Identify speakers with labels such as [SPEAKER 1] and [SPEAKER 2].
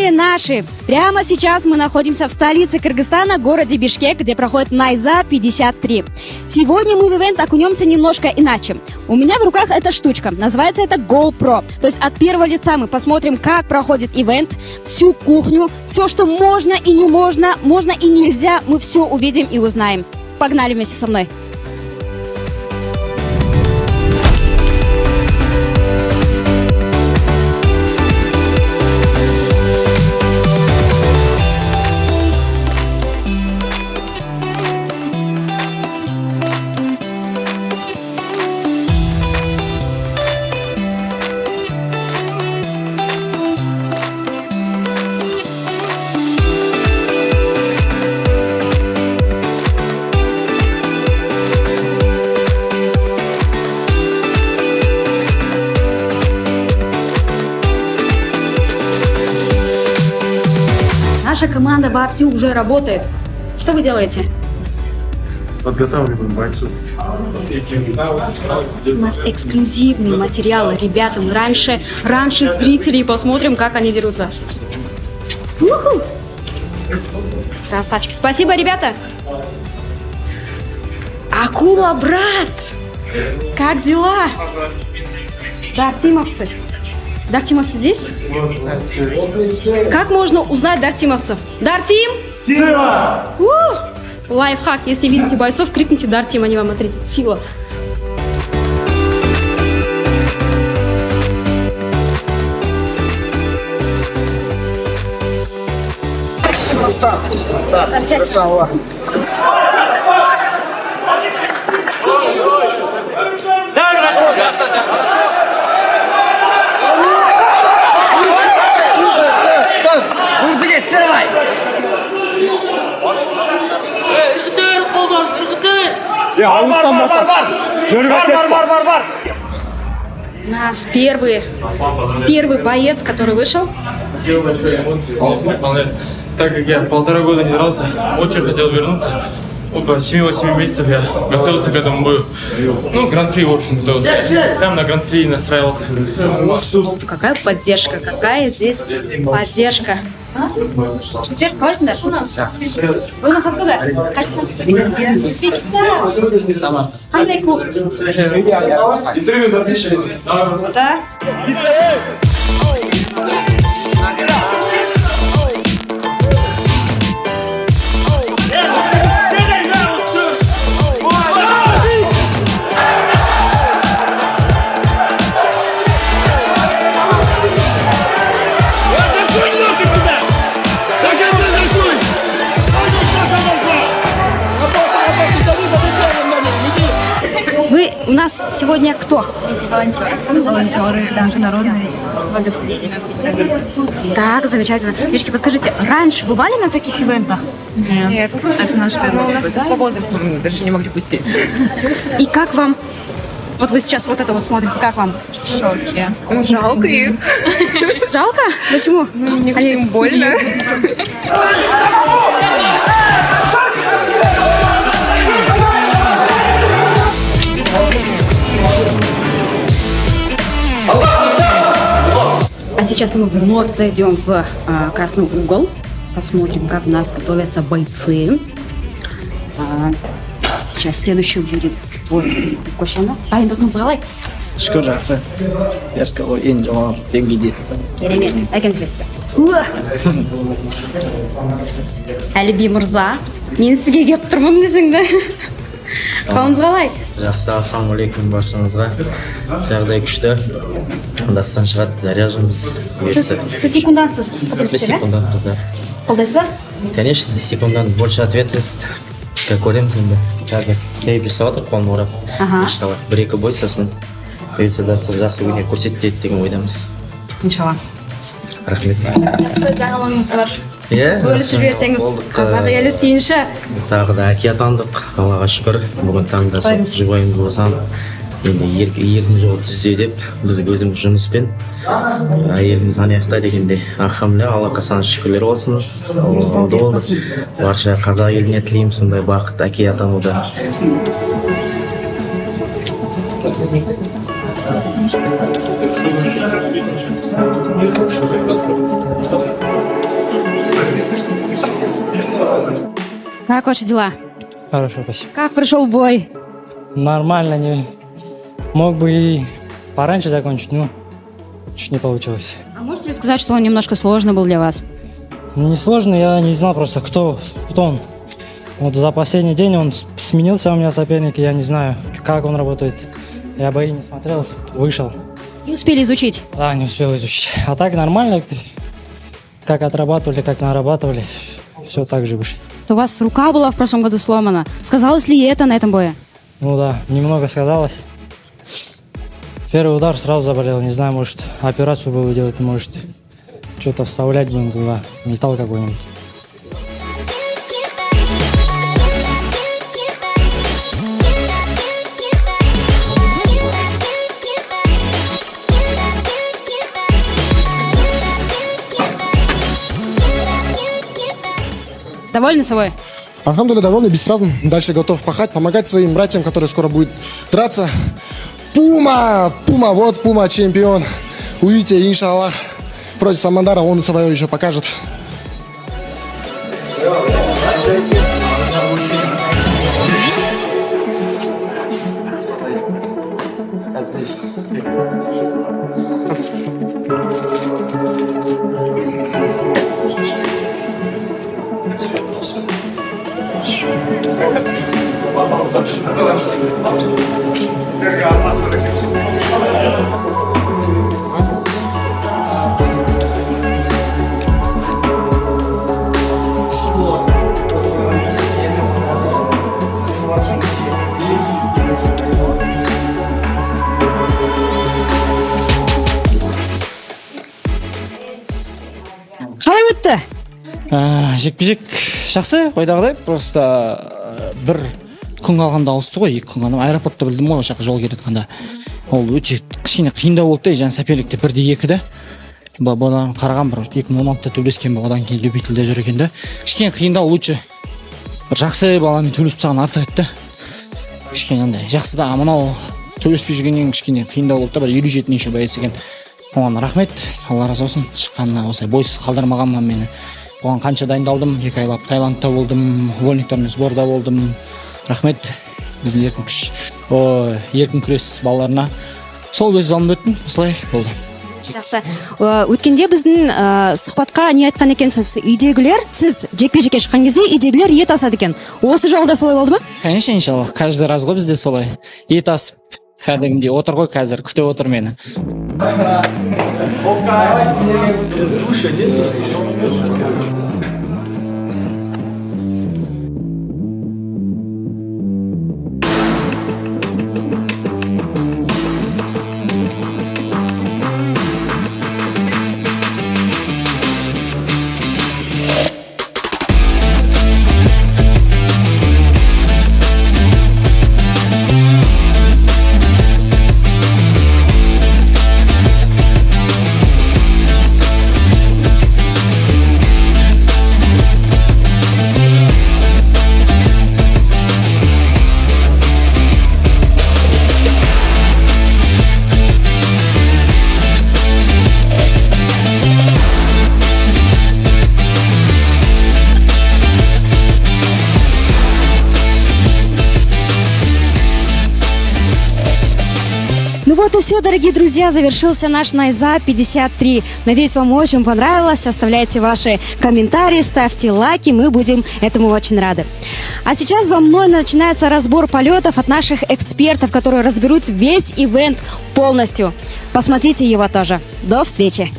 [SPEAKER 1] Милые наши, прямо сейчас мы находимся в столице Кыргызстана, городе Бишкек, где проходит Найза 53. Сегодня мы в ивент окунемся немножко иначе. У меня в руках эта штучка, называется это GoPro. То есть от первого лица мы посмотрим, как проходит ивент, всю кухню, все, что можно и не можно, можно и нельзя, мы все увидим и узнаем. Погнали вместе со мной. Наша команда вовсю уже работает. Что вы делаете?
[SPEAKER 2] Подготавливаем бойцов.
[SPEAKER 1] У нас эксклюзивные материалы, ребята. Мы раньше зрителей посмотрим, как они дерутся. У-ху! Красавчики. Спасибо, ребята. Акула, брат! Как дела? Дартимовцы. Дартимовцы здесь? Как можно узнать дартимовцев? Дартим!
[SPEAKER 2] Сила!
[SPEAKER 1] Лайфхак. Если видите бойцов, крикните Дартим, они вам ответят. Сила. У нас первый боец, который вышел.
[SPEAKER 3] Большие эмоции. Так как я 1,5 года не дрался, очень хотел вернуться. Около 7-8 месяцев я готовился к этому бою. Ну, Гран-при, в общем, готовился. Там на Гран-при настраивался.
[SPEAKER 1] Какая поддержка, какая здесь поддержка. Поддержка, Васендар? Вы у нас откуда? Узбекистан. Андай клуб?
[SPEAKER 3] Интервью запишем.
[SPEAKER 1] Да. Вы у нас сегодня кто?
[SPEAKER 4] Волонтеры международные.
[SPEAKER 1] Так, замечательно. Девочки, подскажите, раньше бывали на таких ивентах?
[SPEAKER 4] Нет, это наш первый опыт.
[SPEAKER 1] По возрасту.
[SPEAKER 4] Мы даже не могли пустить.
[SPEAKER 1] И как вам? Вот вы сейчас вот это вот смотрите, как вам?
[SPEAKER 4] В шоке. Жалко их.
[SPEAKER 1] Жалко? Почему?
[SPEAKER 4] Мне кажется, им больно.
[SPEAKER 1] А сейчас мы вновь зайдем в красный угол, посмотрим, как у нас готовятся бойцы. Сейчас следующий будет Кошана.
[SPEAKER 5] Шүкір жақсы. Яшқа ең жоғары деңгейде.
[SPEAKER 1] Керемет, әкемізбесті. Әліби мырза, мен сізге келіп тұрмын десеңді. Қалыңыз қалай?
[SPEAKER 6] Жақсы, ассалаумағалейкум баршаңызға. Жағдай күшті. Дастан шығады, заряженбіз.
[SPEAKER 1] Сіз секундантсыз.
[SPEAKER 6] Біз секундантпыз, да.
[SPEAKER 1] Қолдайсыз ба?
[SPEAKER 6] Конечно, секундант больше ответственность. Как көреміз енді. Қазір кейіп жасап отыр, қолын орап. Иншалла, 1-2 бой сосын. Бұйыртса дастан жақсы өнер көрсетеді деген ойдамыз.
[SPEAKER 1] Иншалла.
[SPEAKER 6] Рахмет.
[SPEAKER 1] Жақсы жаңалығыңыз бар.
[SPEAKER 6] Иә.
[SPEAKER 1] Бөлісіп жіберсеңіз, қазақ елі сүйінші.
[SPEAKER 6] Тағы да әке атандық, Аллаға шүкір. Бүгін таңда жұбайымыз болсам, енді ердің жолы түзде деп, біз өзіміз жұмыспен әйеліміз аяқта дегенде, алхамдулилля, Аллаға сан шүкірлер болсын. Алда болмыз. Барша қазақ еліне тілеймін сондай бақыт әке атануда.
[SPEAKER 3] Thank you.
[SPEAKER 1] Как ваши дела?
[SPEAKER 7] Хорошо, спасибо.
[SPEAKER 1] Как прошел бой?
[SPEAKER 7] Нормально, не мог бы и пораньше закончить, но чуть не получилось.
[SPEAKER 1] А можете ли сказать, что он немножко сложный был для вас?
[SPEAKER 7] Несложно, я не знал просто, кто он. Вот за последний день он сменился у меня соперник, я не знаю, как он работает. Я бои не смотрел, вышел.
[SPEAKER 1] Не успели изучить?
[SPEAKER 7] Да, не успел изучить. А так нормально, как отрабатывали, как нарабатывали, все так же вышло.
[SPEAKER 1] У вас рука была в прошлом году сломана. Сказалось ли это на этом бое?
[SPEAKER 7] Ну да, немного сказалось. Первый удар сразу заболел, не знаю, может операцию было делать, может что-то вставлять будем туда, металл какой-нибудь.
[SPEAKER 1] Довольны собой?
[SPEAKER 8] Алхамдулилля, довольный, без травм. Дальше готов пахать, помогать своим братьям, которые скоро будут драться. Пума, вот Пума чемпион. Увидите, иншаллах, против Самандара он свое еще покажет.
[SPEAKER 1] Қалай өтті?
[SPEAKER 5] Жекпе-жек жақсы, ойдағыдай, просто бір күн қалғанда ауысты ғой, 2 күн қалғанда. Аэропортта білдім ғой, жаққа жол келе жатқанда. Ол өте кішкене қиындау болды, және соперникте 1-2-ді. Бұдан қараған бір 2016-та төбелескен бұл, одан кейін любительде жүр екен де. Кішкене қиындау, лучше бір жақсы баламен төбелесіп тастаған артық етті. Кішкене андай жақсы да, мынау төбелеспей жүргеннен кішкене қиындау болды да, бір 57-ші боец екен. Оған рахмет, Алла разы болсын. Шыққанына осылай бойсыз қалдырмағанмын мені. Оған қанша дайындалдым, 2 айлап Таиландта болдым, вольниктармен сборда болдым. Рахмет, біздің еркін күрес балаларына. Сол өз залымды өттім, осылай болды.
[SPEAKER 1] Жақсы. Өткенде біздің сұхбатқа не айтқан екенсіз? Үйдегілер, сіз жекпе-жекке шыққан кезде үйдегілер ет асады екен. Осы жолда солай болды ма?
[SPEAKER 5] Конечно, иншаллах, каждый раз ғой бізде солай. Ет асып, кәдімгідей отыр ғой қазір, күтіп отыр мені.
[SPEAKER 1] Ну вот и все, дорогие друзья, завершился наш Найза 53. Надеюсь, вам очень понравилось. Оставляйте ваши комментарии, ставьте лайки, мы будем этому очень рады. А сейчас за мной начинается разбор полетов от наших экспертов, которые разберут весь ивент полностью. Посмотрите его тоже. До встречи!